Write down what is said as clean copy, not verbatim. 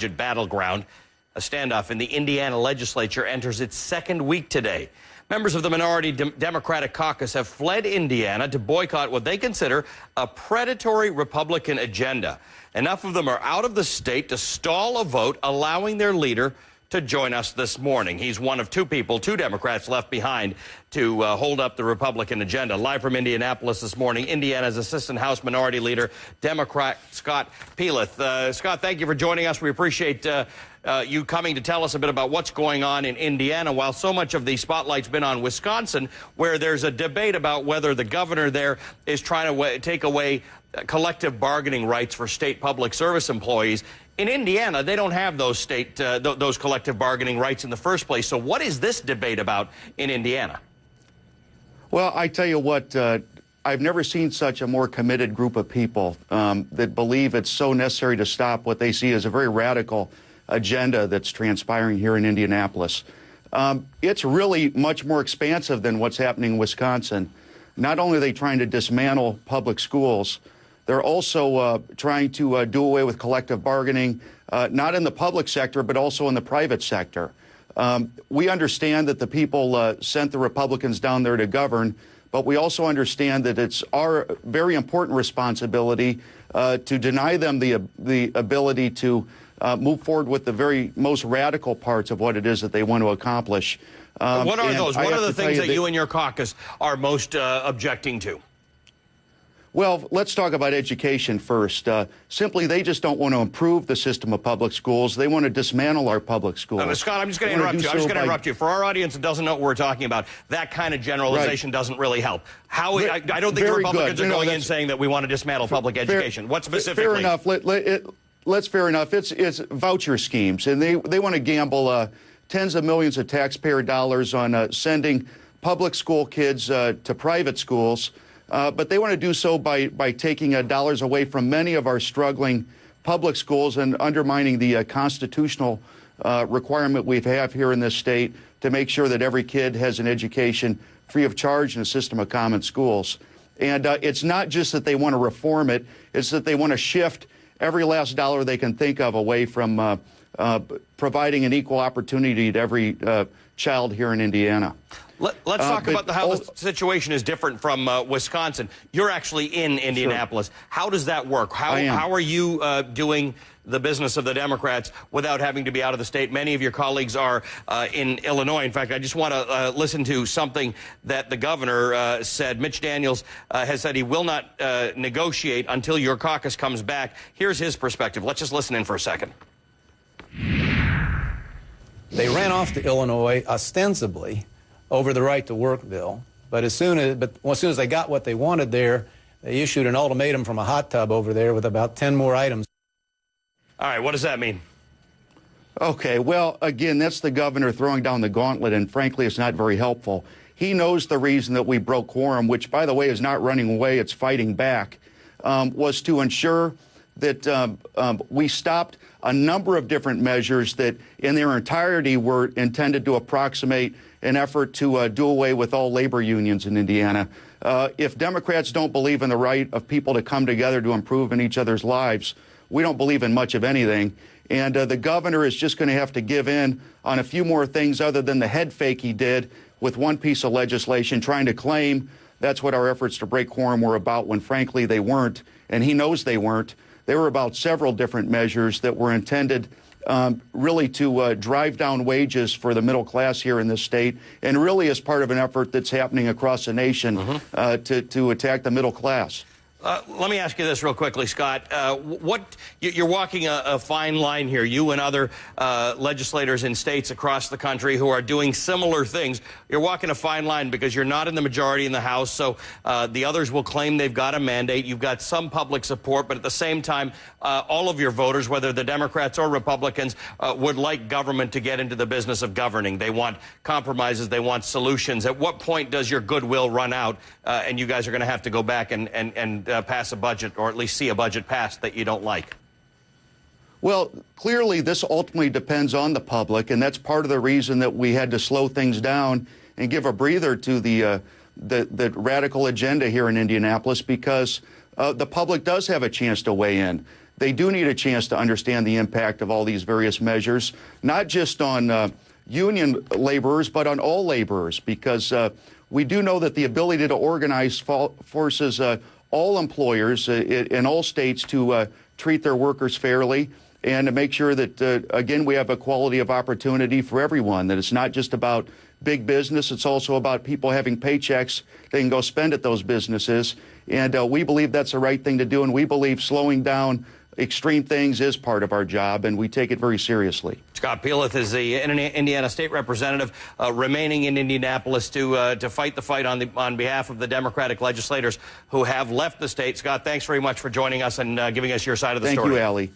budget battleground. A standoff in the Indiana legislature enters its second week today. Members of the minority Democratic caucus have fled Indiana to boycott what they consider a predatory Republican agenda. Enough of them are out of the state to stall a vote, allowing their leader to join us this morning. He's one of two Democrats left behind to hold up the Republican agenda. Live from Indianapolis this morning, Indiana's Assistant House Minority Leader, Democrat Scott Pelath. Scott, thank you for joining us. We appreciate you coming to tell us a bit about what's going on in Indiana, while so much of the spotlight's been on Wisconsin, where there's a debate about whether the governor there is trying to take away collective bargaining rights for state public service employees. In Indiana, they don't have those those collective bargaining rights in the first place. So what is this debate about in Indiana? Well, I tell you what, I've never seen such a more committed group of people that believe it's so necessary to stop what they see as a very radical agenda that's transpiring here in Indianapolis. It's really much more expansive than what's happening in Wisconsin. Not only are they trying to dismantle public schools, they're also trying to do away with collective bargaining, not in the public sector, but also in the private sector. We understand that the people sent the Republicans down there to govern, but we also understand that it's our very important responsibility to deny them the ability to move forward with the very most radical parts of what it is that they want to accomplish. What are those? What are the things that you and your caucus are most objecting to? Well, let's talk about education first. Simply, they just don't want to improve the system of public schools. They want to dismantle our public schools. Scott, I'm just going to interrupt you. I'm just going to interrupt you. For our audience that doesn't know what we're talking about, that kind of generalization doesn't really help. I don't think the Republicans are going in saying that we want to dismantle public education. What specifically? Fair enough. Let's fair enough. It's voucher schemes, and they want to gamble tens of millions of taxpayer dollars on sending public school kids to private schools. But they want to do so by taking dollars away from many of our struggling public schools and undermining the constitutional requirement we have here in this state to make sure that every kid has an education free of charge in a system of common schools. And it's not just that they want to reform it, it's that they want to shift every last dollar they can think of away from providing an equal opportunity to every child here in Indiana. Let's talk about how the situation is different from Wisconsin. You're actually in Indianapolis. Sure. How does that work? How are you doing the business of the Democrats without having to be out of the state? Many of your colleagues are in Illinois. In fact, I just want to listen to something that the governor said. Mitch Daniels has said he will not negotiate until your caucus comes back. Here's his perspective. Let's just listen in for a second. They ran off to Illinois ostensibly over the right to work bill, but as soon as they got what they wanted there, they issued an ultimatum from a hot tub over there with about 10 more items. All right, what does that mean? Okay, well, again, that's the governor throwing down the gauntlet, and frankly, it's not very helpful. He knows the reason that we broke quorum, which, by the way, is not running away, it's fighting back, was to ensure that we stopped a number of different measures that in their entirety were intended to approximate an effort to do away with all labor unions in Indiana. If Democrats don't believe in the right of people to come together to improve in each other's lives, we don't believe in much of anything. And the governor is just going to have to give in on a few more things other than the head fake he did with one piece of legislation, trying to claim that's what our efforts to break quorum were about, when frankly they weren't, and he knows they weren't. They were about several different measures that were intended really to drive down wages for the middle class here in this state, and really as part of an effort that's happening across the nation to attack the middle class. Let me ask you this real quickly, Scott. You're walking a fine line here, you and other legislators in states across the country who are doing similar things. You're walking a fine line because you're not in the majority in the House, so the others will claim they've got a mandate. You've got some public support, but at the same time, all of your voters, whether the Democrats or Republicans, would like government to get into the business of governing. They want compromises. They want solutions. At what point does your goodwill run out and you guys are going to have to go back and pass a budget, or at least see a budget passed that you don't like? Well, clearly this ultimately depends on the public, and that's part of the reason that we had to slow things down and give a breather to the radical agenda here in Indianapolis, because the public does have a chance to weigh in. they do need a chance to understand the impact of all these various measures, not just on union laborers, but on all laborers, because we do know that the ability to organize forces all employers in all states to treat their workers fairly and to make sure that, again, we have equality of opportunity for everyone, that it's not just about big business, it's also about people having paychecks they can go spend at those businesses. And we believe that's the right thing to do, and we believe slowing down extreme things is part of our job, and we take it very seriously. Scott Pelath is the Indiana State Representative remaining in Indianapolis to fight the fight on behalf of the Democratic legislators who have left the state. Scott, thanks very much for joining us and giving us your side of the story. Thank you, Ali.